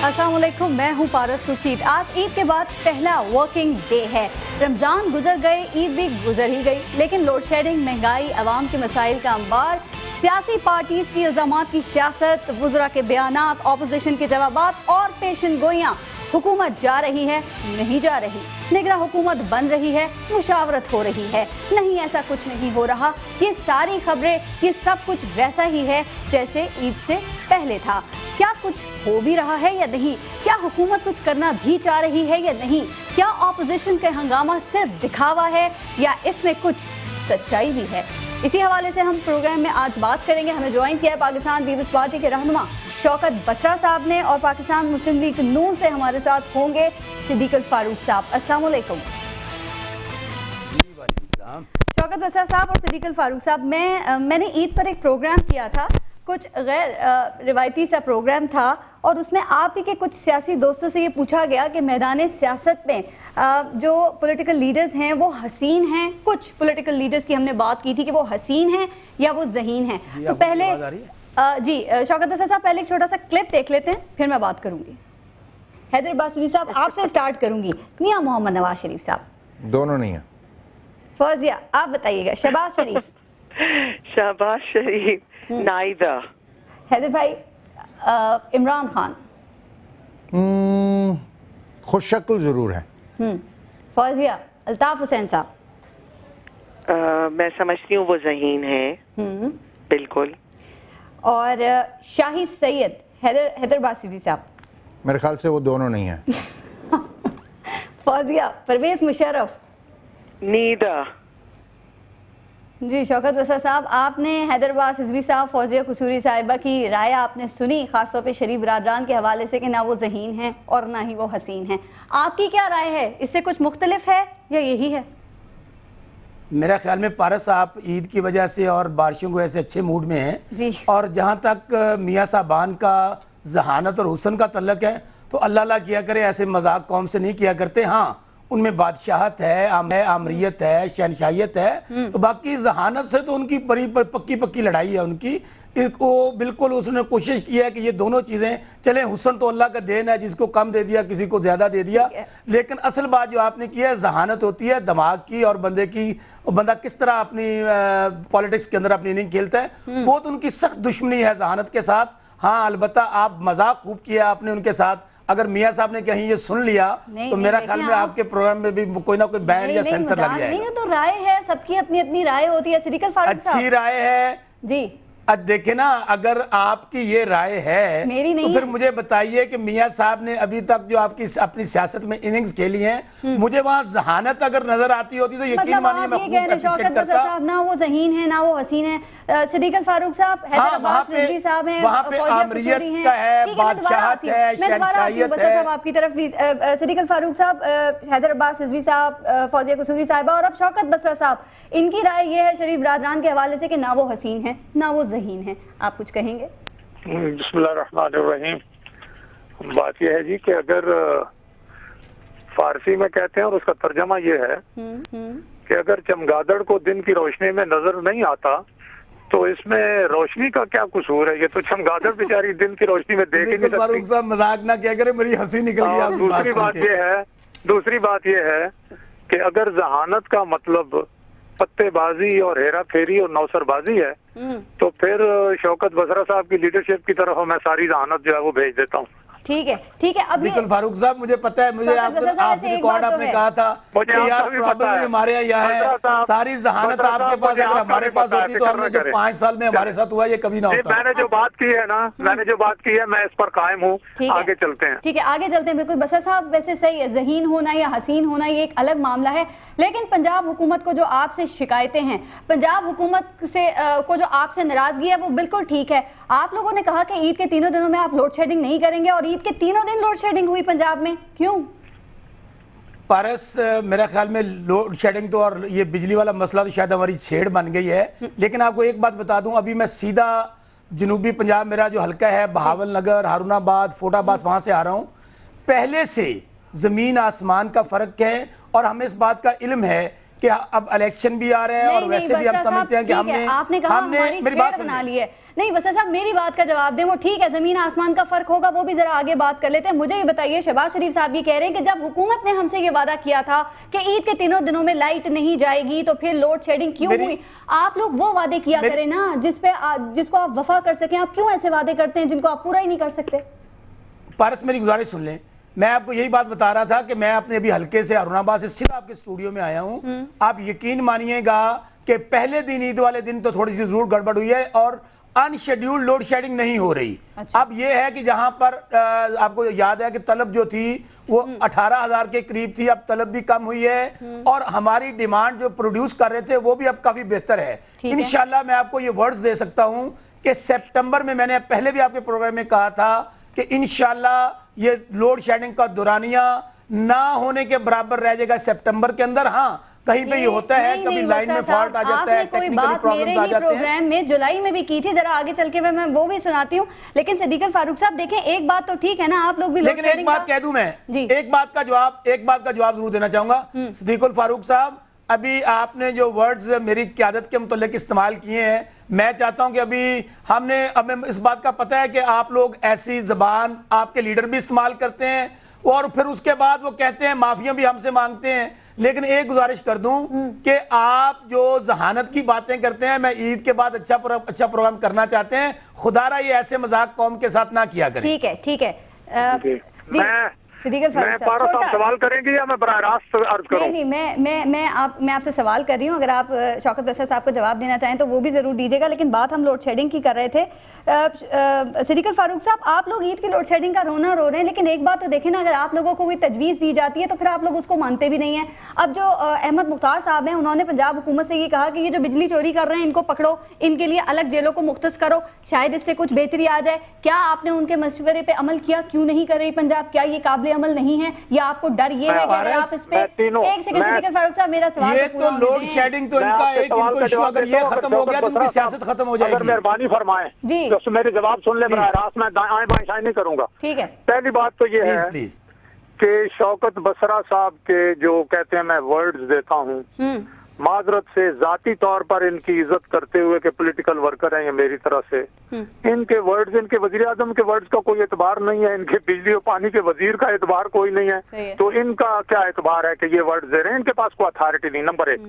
अस्सलाम वालेकुम, मैं हूँ पारस खुर्शीद। आज ईद के बाद पहला वर्किंग डे है। रमज़ान गुजर गए, ईद भी गुजर ही गई, लेकिन लोड शेडिंग, महंगाई, अवाम के मसाइल का अंबार, सियासी पार्टीज की इल्ज़ामात की सियासत, वज़रा के बयानात, ऑपोजिशन के जवाबात और पेशन गोइयाँ। हुकूमत जा रही है, नहीं जा रही, निगरां हुकूमत बन रही है, मुशावरत हो रही है, नहीं ऐसा कुछ नहीं हो रहा। ये सारी खबरें, ये सब कुछ वैसा ही है जैसे ईद से पहले था। क्या कुछ हो भी रहा है या नहीं? क्या हुकूमत कुछ करना भी चाह रही है या नहीं? क्या ऑपोजिशन का हंगामा सिर्फ दिखावा है या इसमें कुछ सच्चाई भी है? इसी हवाले से हम प्रोग्राम में आज बात करेंगे। हमें ज्वाइन किया है पाकिस्तान पीपल्स पार्टी के रहनुमा शौकत बसरा साहब ने, और पाकिस्तान मुस्लिम लीग नून से हमारे साथ होंगे सिद्दीक फारूक साहब। अस्सलाम वालेकुम शौकत बसरा साहब और सिद्दीक फारूक साहब। मैंने ईद पर एक प्रोग्राम किया था, कुछ गैर रिवायती सा प्रोग्राम था, और उसमें आप ही के कुछ सियासी दोस्तों से ये पूछा गया कि मैदान सियासत में जो पॉलिटिकल लीडर्स हैं वो हसीन हैं। कुछ पॉलिटिकल लीडर्स की हमने बात की थी कि वो हसीन हैं या वो ज़हीन हैं। तो पहले जी शौकत बसरा साहब, पहले एक छोटा सा क्लिप देख लेते हैं, फिर मैं बात करूंगी। हैदर बासवी साहब, आपसे स्टार्ट करूंगी। मियां मोहम्मद नवाज शरीफ साहब। दोनों नहीं है। फौजिया, आप बताइएगा। शहबाज शरीफ। शहबाज शरीफ, नाइदर। हैदर भाई, इमरान खान। खुश शक्ल जरूर है। फौजिया, अल्ताफ हुसैन साहब। मैं समझती हूँ वो ज़हीन है, बिल्कुल। और शाहिद सैयद, हैदर बासवी साहब। मेरे ख्याल से वो दोनों नहीं है। फौजिया, परवेज मुशर्रफ। नीदर। जी शौकत बसरा साहब, आपने हैदर अब्बास रिजवी साहब, फौजिया कसूरी साहिबा की राय आपने सुनी, खासतौर पे शरीफ बरादरान के हवाले से कि ना वो ज़हीन हैं और ना ही वो हसीन हैं। आपकी क्या राय है? इससे कुछ मुख्तलिफ है या यही है? मेरा ख्याल में पारस साहब ईद की वजह से और बारिशों की वजह से अच्छे मूड में हैं, और जहाँ तक मियाँ साहबान का जहानत और हुस्न का तल्लक है तो अल्लाह अल्लाह किया करे, ऐसे मजाक कौम से नहीं किया करते। हाँ, उनमें बादशाहत है, आमरियत है, शहनशाहियत है, तो बाकी जहानत से तो उनकी बड़ी पक्की पक्की लड़ाई है उनकी। इसको बिल्कुल उसने कोशिश की है कि ये दोनों चीज़ें चले। हुस्न तो अल्लाह का देन है, जिसको कम दे दिया किसी को ज़्यादा दे दिया, लेकिन असल बात जो आपने की है जहानत होती है दिमाग की, और बंदा किस तरह अपनी पॉलिटिक्स के अंदर अपनी इनिंग खेलता है, वो तो उनकी सख्त दुश्मनी है जहानत के साथ। हाँ, अलबत्ता आप मजाक खूब किया आपने उनके साथ। अगर मियाँ साहब ने कहीं ये सुन लिया तो मेरा ख्याल में आपके प्रोग्राम में भी कोई ना कोई बैन या सेंसर लग जाएगा। नहीं, तो राय है, सबकी अपनी अपनी राय होती है। सिद्दीक फारूक साहब, अच्छी राय है जी। अब देखे ना, अगर आपकी ये राय है, मेरी नहीं, तो फिर मुझे बताइए कि मियाँ साहब ने अभी तक जो आपकी अपनी सियासत में इनिंग्स खेली हैं, मुझे वहाँ जहानत अगर नजर आती होती तो यकीन मानिए मैं खूब एप्रिशिएट करता। ना वो ज़हीन है ना वो हसीन है। सिद्दीक फारूक साहब, हैदर अब्बास रिजवी साहब हैं, वहाँ पे आमरियत का है, बादशाहत है, शहनशाहियत है। आपकी तरफ प्लीज सिद्दीक फारूक साहब, हैदर अब्बास रिजवी साहब, फौजिया कसूरी साहिबा और अब शौकत बसरा साहब, इनकी राय ये है शरीफ बरादरान के हवाले से कि ना वो हसीन है ना वो ज़हीन है। आप कुछ कहेंगे? बिस्मिल्लाहिर्रहमानिर्रहीम। बात यह है जी कि अगर फारसी में कहते हैं और उसका तर्जमा ये है कि अगर चमगादड़ को दिन की रोशनी में नजर नहीं आता तो इसमें रोशनी का क्या कसूर है? ये तो चमगादड़ बेचारी दिन की रोशनी में देख ही नहीं सकती। मजाक ना क्या करे, मेरी हंसी निकल गई। दूसरी बात ये है कि अगर जहानत का मतलब पत्तेबाजी और हेरा फेरी और नौसरबाजी है तो फिर शौकत बसरा साहब की लीडरशिप की तरफ मैं सारी जहानत जो है वो भेज देता हूँ। ठीक है, ठीक है। अब फारूक साहब, मुझे पता है, मुझे आपने रिकॉर्ड आपने कहा था कि यार प्रॉब्लम हमारे यहाँ है, सारी जहानत आपके पास अगर हमारे पास होती तो हमने जो 5 साल में हमारे साथ हुआ ये कभी ना होता। मैंने जो बात की है ना, मैं इस पर कायम हूँ। आगे चलते हैं। ठीक है, आगे चलते हैं। बिल्कुल बसरा साहब, वैसे सही है, ज़हीन होना या हसीन होना ये एक अलग मामला है, लेकिन पंजाब हुकूमत को जो आपसे शिकायतें हैं, पंजाब हुकूमत से को जो आपसे नाराजगी है, वो बिल्कुल ठीक है। आप लोगों ने कहा कि ईद के तीनों दिनों में आप लोड शेडिंग नहीं करेंगे, और ईद के तीनों दिन लोड शेडिंग हुई पंजाब में, क्यों? पारस, मेरा ख्याल में लोड शेडिंग तो और ये बिजली वाला मसला तो शायद हमारी छेड़ बन गई है। लेकिन आपको एक बात बता दूं, अभी मैं सीधा जनूबी पंजाब, मेरा जो हल्का है बहावल नगर, हारूनाबाद, फोटाबाद, वहां से आ रहा हूं। पहले से जमीन आसमान का फर्क है, और हमें इस बात का इल्म है कि अब इलेक्शन भी आ रहे हैं और वैसे भी हम समझते हैं कि आपने कहा मेरी बात बना ली है। नहीं बसर साहब मेरी बात का जवाब दें, वो ठीक है जमीन आसमान का फर्क होगा, वो भी जरा आगे बात कर लेते हैं। मुझे ये बताइए, शहबाज शरीफ साहब ये कह रहे हैं कि जब हुकूमत ने हमसे ये वादा किया था कि ईद के तीनों दिनों में लाइट नहीं जाएगी तो फिर लोड शेडिंग क्यों हुई? आप लोग वो वादे किया करें ना जिसको आप वफा कर सकें। आप क्यों ऐसे वादे करते हैं जिनको आप पूरा ही नहीं कर सकते? पारस मेरी गुजारिश सुन लें, मैं आपको यही बात बता रहा था कि मैं अपने अभी हल्के से अरुणाबाद से सीधा आपके स्टूडियो में आया हूं। आप यकीन मानिएगा कि पहले दिन ईद वाले दिन तो थोड़ी सी जरूर गड़बड़ हुई है और अनशेड्यूल्ड लोड शेडिंग नहीं हो रही। अच्छा। अब यह है कि जहां पर आपको याद है कि तलब जो थी वो 18,000 के करीब थी, अब तलब भी कम हुई है और हमारी डिमांड जो प्रोड्यूस कर रहे थे वो भी अब काफी बेहतर है। इंशाल्लाह मैं आपको ये वर्ड्स दे सकता हूं कि सितंबर में, मैंने पहले भी आपके प्रोग्राम में कहा था कि इंशाल्लाह ये लोड शेडिंग का दुरानिया ना होने के बराबर रह जाएगा सितंबर के अंदर। हाँ, कहीं पे ये होता है, कभी लाइन में फॉल्ट आ जाता है, टेक्निकल प्रॉब्लम्स आ जाते हैं। प्रोग्राम में जुलाई में भी की थी, जरा आगे चल के मैं वो भी सुनाती हूँ। लेकिन सिद्दीक अल फारूक साहब देखें, एक बात तो ठीक है ना, आप लोग भी, लेकिन एक बात कह दूं मैं, एक बात का जवाब जरूर देना चाहूंगा। सिद्दीक अल फारूक साहब, अभी आपने जो वर्ड्स मेरी क़यादत के मुतल्लिक इस्तेमाल किए हैं, मैं चाहता हूं कि हमें इस बात का पता है कि आप लोग ऐसी ज़बान आपके लीडर भी इस्तेमाल करते हैं और फिर उसके बाद वो कहते हैं माफिया भी हमसे मांगते हैं। लेकिन एक गुजारिश कर दूं कि आप जो जहानत की बातें करते हैं, मैं ईद के बाद अच्छा प्रोग्राम करना चाहते हैं, खुदारा ये ऐसे मजाक कौम के साथ ना किया करें। ठीक है। सवाल करेंगे या मैं बराह रास्त अर्ज करूं? नहीं, मैं आपसे सवाल कर रही हूं। अगर आप शौकत बसर साहब को जवाब देना चाहें तो वो भी जरूर दीजिएगा। लेकिन बात हम लोड शेडिंग की कर रहे थे। सिद्दीक अल फारूक साहब, आप लोग ईद की लोड शेडिंग का रोना रो रहे हैं, लेकिन एक बात तो देखें ना, अगर आप लोगों को कोई तजवीज़ दी जाती है तो फिर आप लोग उसको मानते भी नहीं है। अब जो अहमद मुख्तार साहब हैं, उन्होंने पंजाब हुकूमत से ये कहा कि ये जो बिजली चोरी कर रहे हैं इनको पकड़ो, इनके लिए अलग जेलों को मुख्तस करो, शायद इससे कुछ बेहतरी आ जाए। क्या आपने उनके मशवरे पे अमल किया? क्यों नहीं कर रही पंजाब? क्या ये काबिल अमल नहीं है या आपको डर ये है कि अगर आप इस पे एक सेकंड सिद्दीक अल फारूक साहब, मेरा सवाल ये तो लोड शेडिंग तो इनका एक इनको इशू, अगर ये खत्म हो गया तो उनकी सियासत खत्म हो जाएगी। मेहरबानी फरमाएं जी, तो मेरे जवाब सुन ले, बराह रास्त मैं दाएं बाएं नहीं करूंगा। ठीक है। पहली बात तो ये है कि शौकत बसरा साहब के जो कहते हैं, मैं वर्ड्स देता हूँ माजरत से, जाती तौर पर इनकी इज्जत करते हुए कि पॉलिटिकल वर्कर हैं ये मेरी तरह से, इनके वर्ड्स, इनके वजीर आजम के वर्ड्स का कोई एतबार नहीं है, इनके बिजली और पानी के वजीर का एतबार कोई नहीं है, तो इनका क्या एतबार है कि ये वर्ड्स दे रहे हैं? इनके पास कोई अथॉरिटी नहीं, नंबर एक।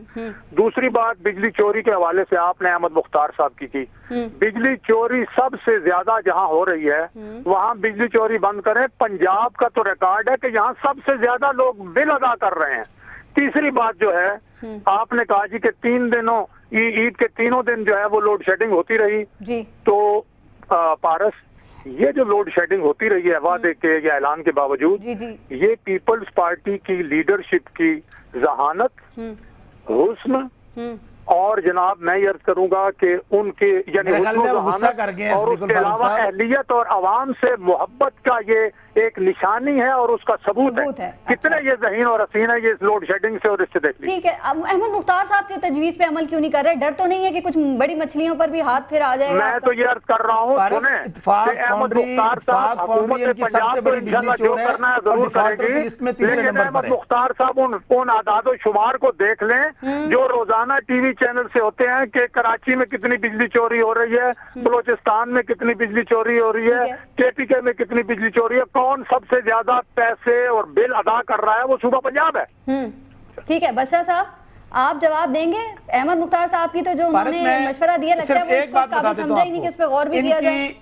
दूसरी बात, बिजली चोरी के हवाले से आपने अहमद मुख्तार साहब की थी। बिजली चोरी सबसे ज्यादा जहाँ हो रही है वहाँ बिजली चोरी बंद करें। पंजाब का तो रिकॉर्ड है कि यहाँ सबसे ज्यादा लोग बिल अदा कर रहे हैं। तीसरी बात जो है, आपने कहा जी कि 3 दिनों ईद के तीनों दिन जो है वो लोड शेडिंग होती रही जी। तो पारस, ये जो लोड शेडिंग होती रही है वादे के या ऐलान के बावजूद, ये पीपल्स पार्टी की लीडरशिप की जहानत, हुस्न और जनाब मैं ये अर्ज करूंगा कि उनके यानी और उसके अलावा अहलियत और आवाम से मोहब्बत का ये एक निशानी है और उसका सबूत है। कितने ये ज़हीन और हसीन है ये इस लोड शेडिंग से, और इससे देख लीजिए। ठीक है, अब अहमद मुख्तार साहब के तजवीज़ पे अमल क्यों नहीं कर रहे? डर तो नहीं है कि कुछ बड़ी मछलियों पर भी हाथ फिर आ जाएगा? मैं तो ये अर्ज कर रहा हूँ, अहमद मुख्तार साहब हुकूमत पंजाब को इंशाल्लाह जो करना है जरूर करेगी, लेकिन अहमद मुख्तार साहब उन आदादो शुमार को देख लें जो रोजाना टीवी चैनल से होते हैं कि कराची में कितनी बिजली चोरी हो रही है, बलोचिस्तान में कितनी बिजली चोरी हो रही है, KPK में कितनी बिजली चोरी है, कौन सबसे ज्यादा पैसे और बिल अदा कर रहा है, वो सूबा पंजाब है। ठीक है बसरा साहब, आप जवाब देंगे अहमद मुख्तार साहब की? तो जो उन्होंने मशवरा दिया, लगता है वो इसको काबिल समझा ही नहीं कि इस पे गौर भी किया जाए।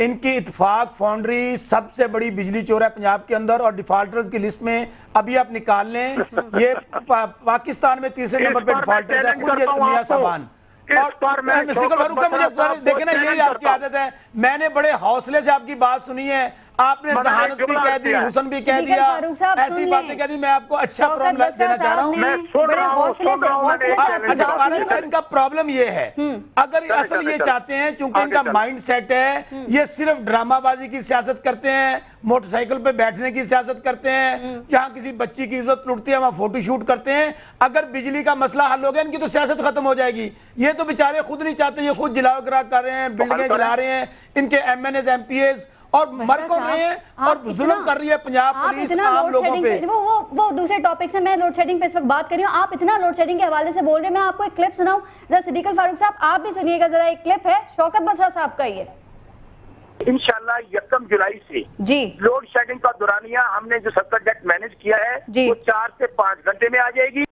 इनकी इत्तेफाक फाउंड्री सबसे बड़ी बिजली चोर है पंजाब के अंदर और डिफॉल्टर्स की लिस्ट में अभी आप निकाल लें, ये पाकिस्तान में तीसरे नंबर पे डिफॉल्टर है, खुद ये मियां साहबान। मुझे देखे ना, यही आपकी आदत है। मैंने बड़े हौसले से आपकी बात सुनी है, आपने जहानत भी कह दी, हुसन भी कह दिया, ऐसी बातें कह दी। मैं आपको अच्छा प्रोग्राम देना चाह रहा हूँ। इनका प्रॉब्लम ये है, अगर असल ये चाहते हैं, चूंकि इनका माइंड सेट है, ये सिर्फ ड्रामाबाजी की सियासत करते हैं, मोटरसाइकिल पे बैठने की सियासत करते हैं, जहां किसी बच्ची की इज्जत लुटती है वहां फोटो शूट करते हैं। अगर बिजली का मसला हल हो गया इनकी तो सियासत खत्म हो जाएगी। ये तो बेचारे खुद नहीं चाहते, ये खुद जलाओ गिरा कर रहे हैं, बिल्डिंगें जला रहे हैं, इनके MNAs MPAs और मर को रहे हैं और जुल्म कर रही है पंजाब पुलिस आम लोगों पे। वो दूसरे टॉपिक से मैं लोड शेडिंग पे इस वक्त बात कर रही हूँ। आप इतना लोड शेडिंग के हवाले से बोल रहे हैं, मैं आपको एक क्लिप सुनाऊं जरा। सिद्दीक अल फारूक साहब आप भी सुनिएगा जरा, एक क्लिप है शौकत बसरा साहब का। ये इंशाल्लाह 1 जुलाई से जी लोड शेडिंग का दुरानिया हमने जो 70 डेट मैनेज किया है जी। वो 4 से 5 घंटे में आ जाएगी।